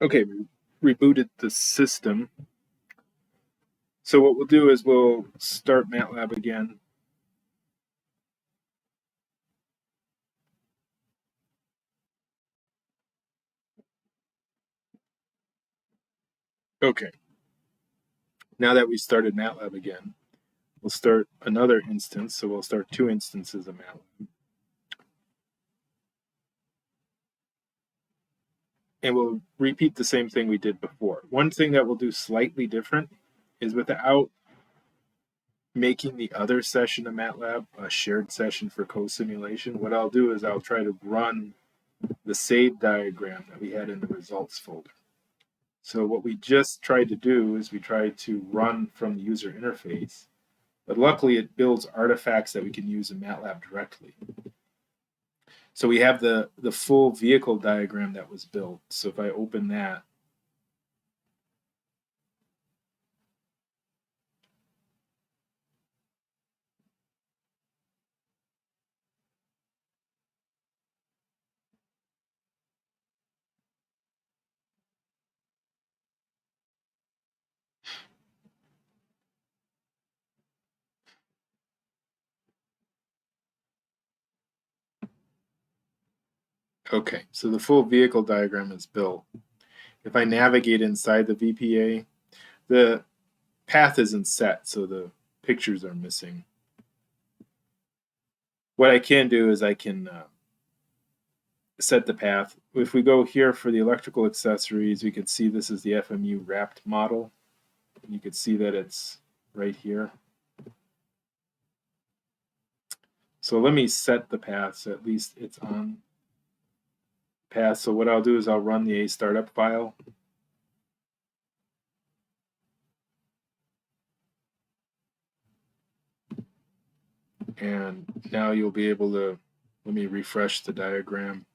Okay, we rebooted the system. So what we'll do is we'll start MATLAB again. Okay, now that we started MATLAB again, we'll start another instance. So we'll start two instances of MATLAB. And we'll repeat the same thing we did before. One thing that we'll do slightly different is without making the other session of MATLAB a shared session for co-simulation, what I'll do is I'll try to run the save diagram that we had in the results folder. So what we just tried to do is we tried to run from the user interface, but luckily it builds artifacts that we can use in MATLAB directly. So we have the full vehicle diagram that was built. So if I open that, okay, so the full vehicle diagram is built. If I navigate inside the VPA, the path isn't set, so the pictures are missing. What I can do is I can set the path. If we go here for the electrical accessories, we can see this is the FMU wrapped model. You can see that it's right here. So let me set the path so at least it's on path. So what I'll do is I'll run the A startup file. And now you'll be able to, let me refresh the diagram.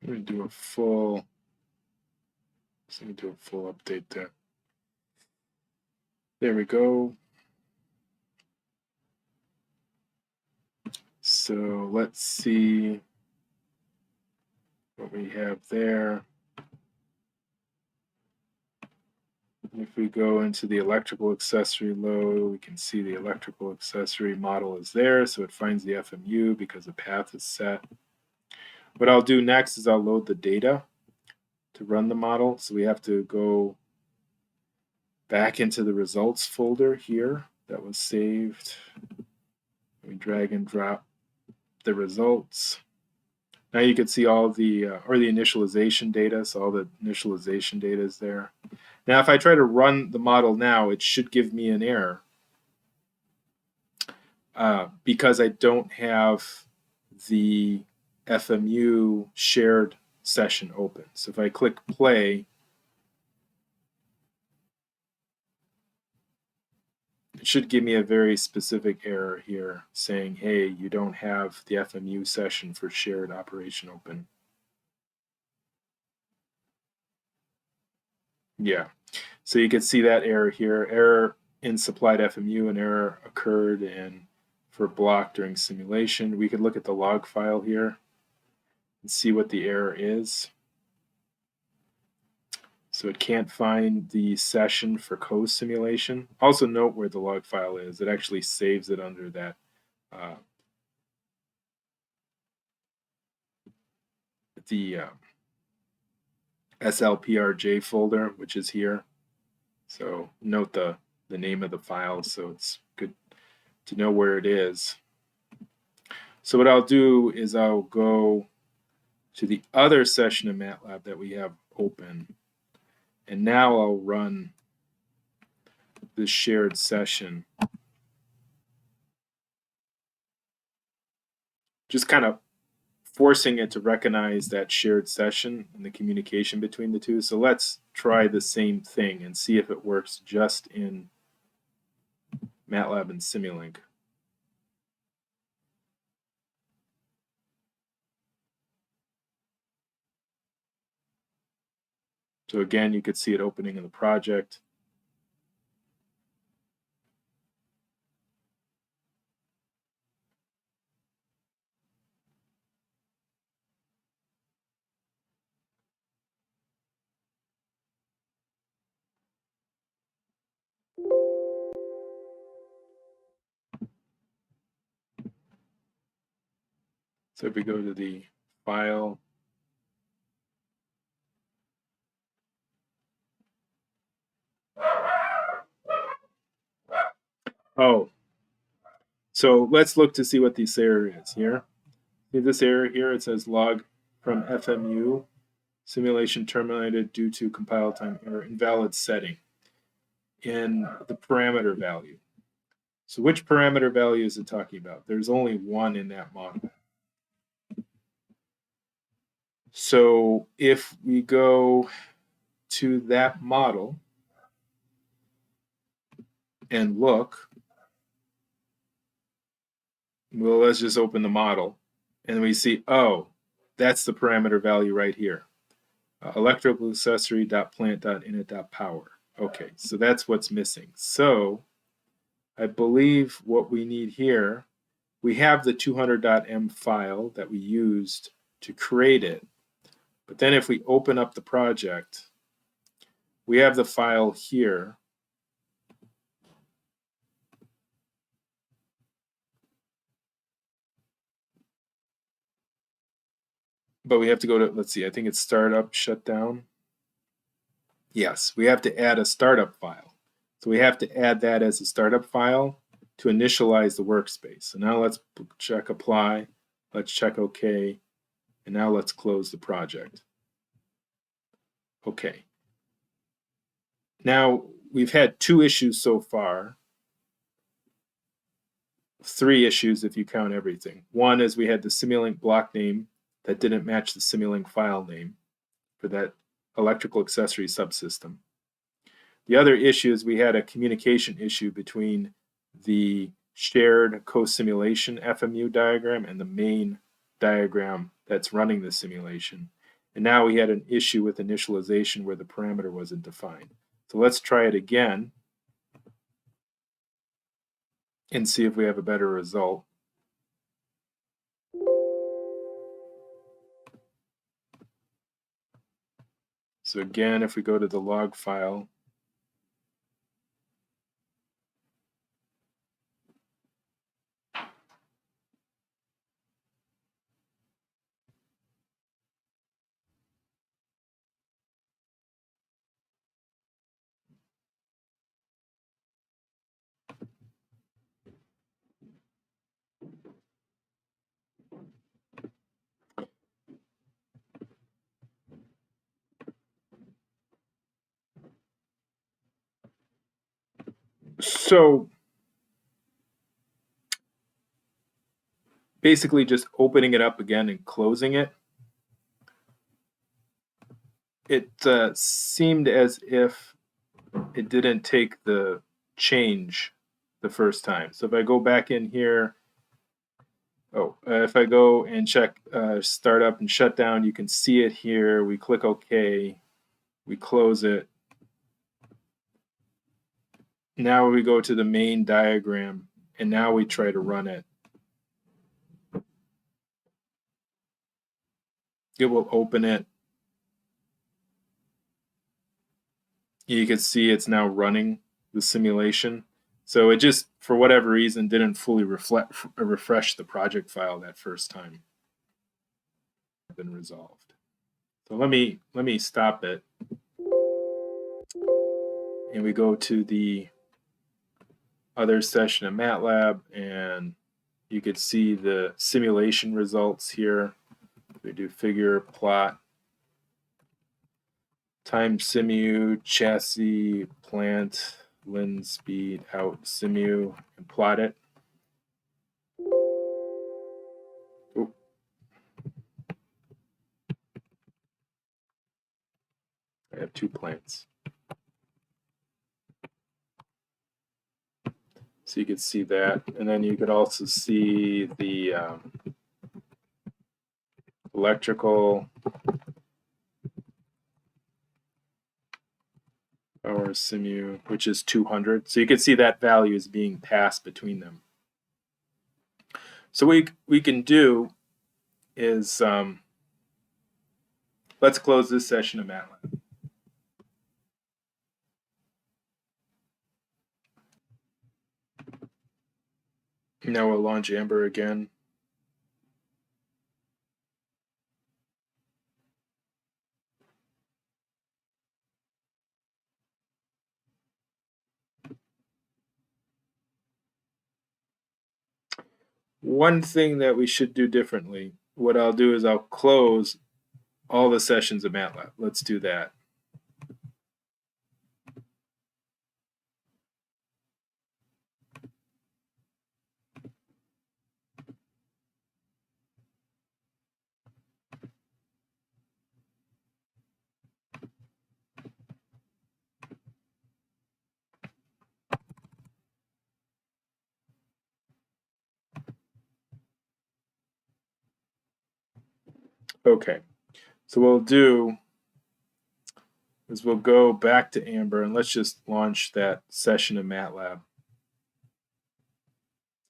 Let me do a full, let me do a full update there. There we go. So let's see what we have there. If we go into the electrical accessory load, we can see the electrical accessory model is there. So it finds the FMU because the path is set. What I'll do next is I'll load the data to run the model. So we have to go back into the results folder here that was saved. We drag and drop the results. Now you can see all the, or the initialization data. So all the initialization data is there. Now if I try to run the model now, it should give me an error because I don't have the FMU shared session open. So if I click play, it should give me a very specific error here saying, hey, you don't have the FMU session for shared operation open. Yeah, so you can see that error here. Error in supplied FMU, an error occurred in for block during simulation. We could look at the log file here and see what the error is. So it can't find the session for co-simulation. Also note where the log file is. It actually saves it under that the SLPRJ folder, which is here. So note the name of the file, so it's good to know where it is. So what I'll do is I'll go to the other session of MATLAB that we have open, and now I'll run this shared session. Just kind of forcing it to recognize that shared session and the communication between the two. So let's try the same thing and see if it works just in MATLAB and Simulink. So again, you could see it opening in the project. So if we go to the file, oh, so let's look to see what this error is here. See this error here, it says log from FMU, simulation terminated due to compile time error, invalid setting in the parameter value. So which parameter value is it talking about? There's only one in that model. So if we go to that model and look, well, let's just open the model and we see, oh, that's the parameter value right here. Electrical accessory .plant.init.power. Okay, so that's what's missing. So I believe what we need here, we have the 200.m file that we used to create it. But then if we open up the project, we have the file here. But we have to go to, let's see, I think it's startup shutdown. Yes, we have to add a startup file. So we have to add that as a startup file to initialize the workspace. So now let's check apply, let's check OK, and now let's close the project. Okay. Now we've had 2 issues so far. 3 issues if you count everything. One is we had the Simulink block name that didn't match the Simulink file name for that electrical accessory subsystem. The other issue is we had a communication issue between the shared co-simulation FMU diagram and the main diagram that's running the simulation. And now we had an issue with initialization where the parameter wasn't defined. So let's try it again and see if we have a better result. So again, if we go to the log file, so basically just opening it up again and closing it, it seemed as if it didn't take the change the first time. So if I go back in here, if I go and check startup and shutdown, you can see it here. We click OK, we close it. Now we go to the main diagram, and now we try to run it. It will open it. You can see it's now running the simulation. So it just, for whatever reason, didn't fully refresh the project file that first time. Been resolved. So let me stop it, and we go to the other session of MATLAB, and you could see the simulation results here. We do figure, plot, time simu, chassis, plant, lin speed, out simu, and plot it. Oh. I have 2 plants. So you could see that, and then you could also see the electrical Power simu, which is 200. So you can see that value is being passed between them. So what we can do is, let's close this session of MATLAB. Now we'll launch Amber again. One thing that we should do differently, what I'll do is I'll close all the sessions of MATLAB. Let's do that. Okay, so what we'll do is we'll go back to Amber and let's just launch that session of MATLAB.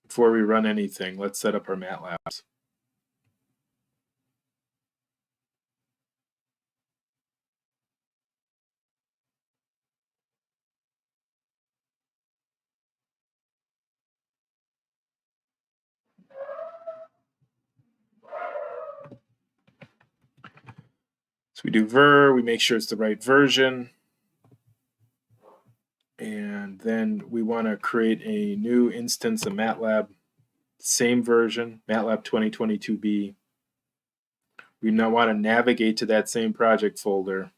Before we run anything, let's set up our MATLABs. So we do ver, we make sure it's the right version. And then we want to create a new instance of MATLAB, same version, MATLAB 2022B. We now want to navigate to that same project folder.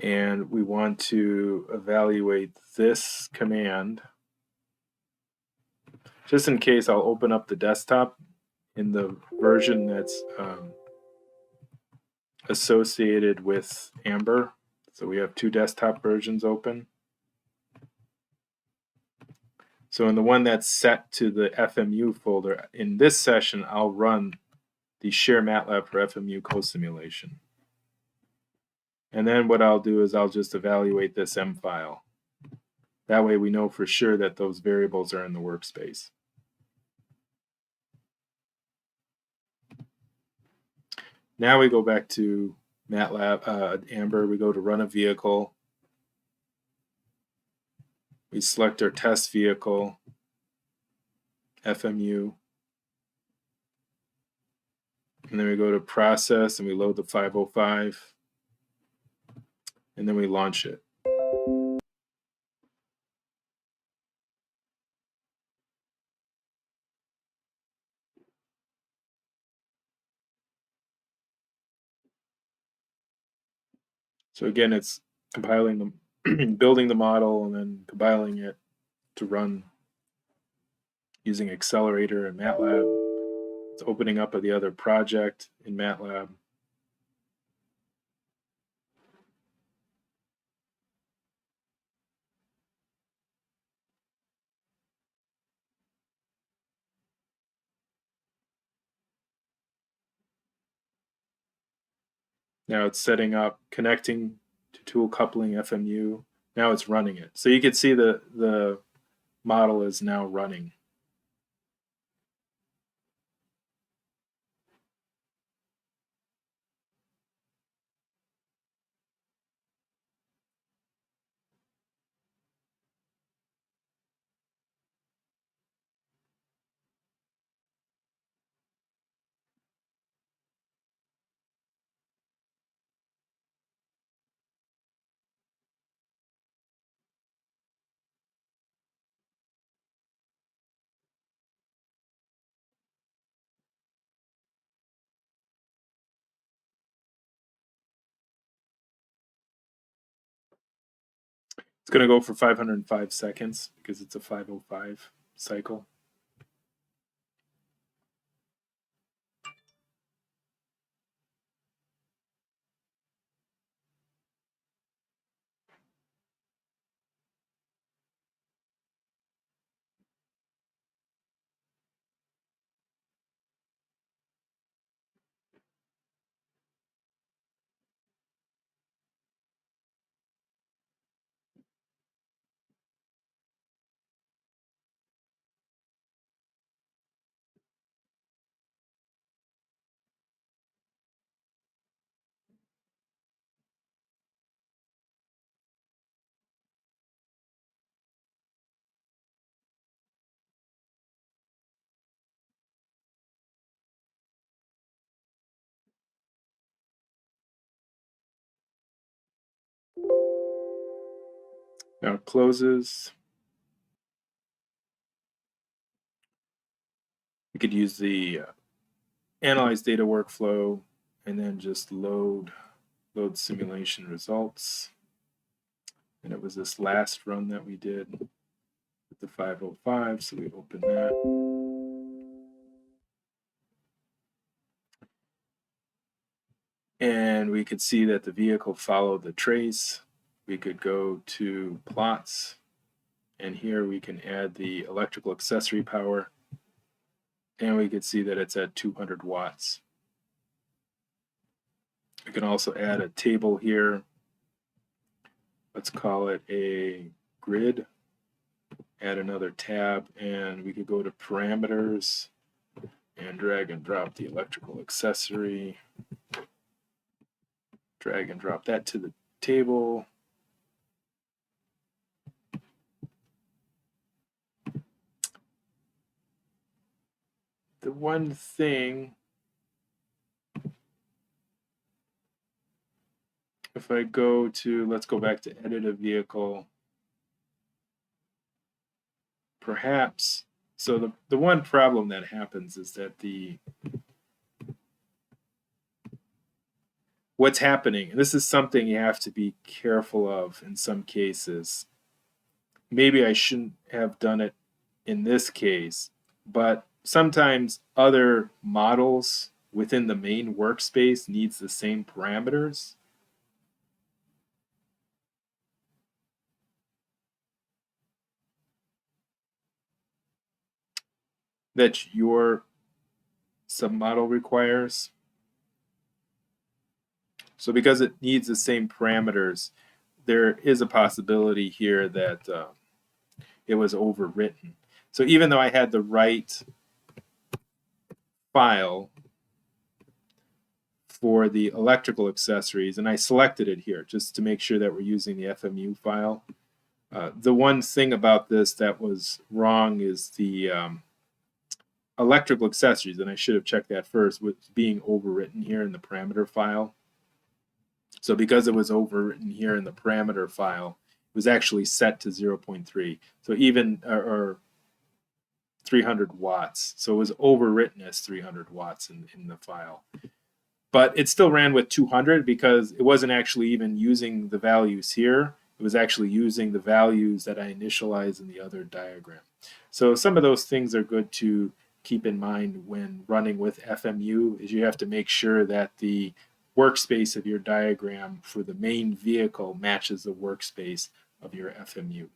And we want to evaluate this command. Just in case, I'll open up the desktop in the version that's associated with Amber. So we have two desktop versions open. So in the one that's set to the FMU folder, in this session, I'll run the share MATLAB for FMU co-simulation. And then what I'll do is I'll just evaluate this M file. That way we know for sure that those variables are in the workspace. Now we go back to MATLAB, Amber, we go to run a vehicle. We select our test vehicle, FMU. And then we go to process and we load the 505. And then we launch it. So again, it's compiling the, building the model and then compiling it to run using Accelerator and MATLAB. It's opening up the other project in MATLAB. Now it's setting up, connecting to tool coupling FMU. Now it's running it. So you can see the model is now running. It's going to go for 505 seconds because it's a 505 cycle. Now it closes. We could use the analyze data workflow and then just load simulation results. And it was this last run that we did with the 505, so we open that. And we could see that the vehicle followed the trace. We could go to plots, and here we can add the electrical accessory power, and we could see that it's at 200 watts. We can also add a table here. Let's call it a grid. Add another tab, and we could go to parameters and drag and drop the electrical accessory. Drag and drop that to the table. The one thing, if I go to, let's go back to edit a vehicle, perhaps, so the one problem that happens is that what's happening, and this is something you have to be careful of in some cases. Maybe I shouldn't have done it in this case, but sometimes other models within the main workspace needs the same parameters. That your submodel requires. So because it needs the same parameters, there is a possibility here that it was overwritten. So even though I had the right file for the electrical accessories, and I selected it here just to make sure that we're using the FMU file. The one thing about this that was wrong is the electrical accessories, and I should have checked that first, was being overwritten here in the parameter file. So because it was overwritten here in the parameter file, it was actually set to 0.3. So even, or 300 watts. So it was overwritten as 300 watts in the file. But it still ran with 200 because it wasn't actually even using the values here. It was actually using the values that I initialized in the other diagram. So some of those things are good to keep in mind when running with FMU, is you have to make sure that the workspace of your diagram for the main vehicle matches the workspace of your FMU.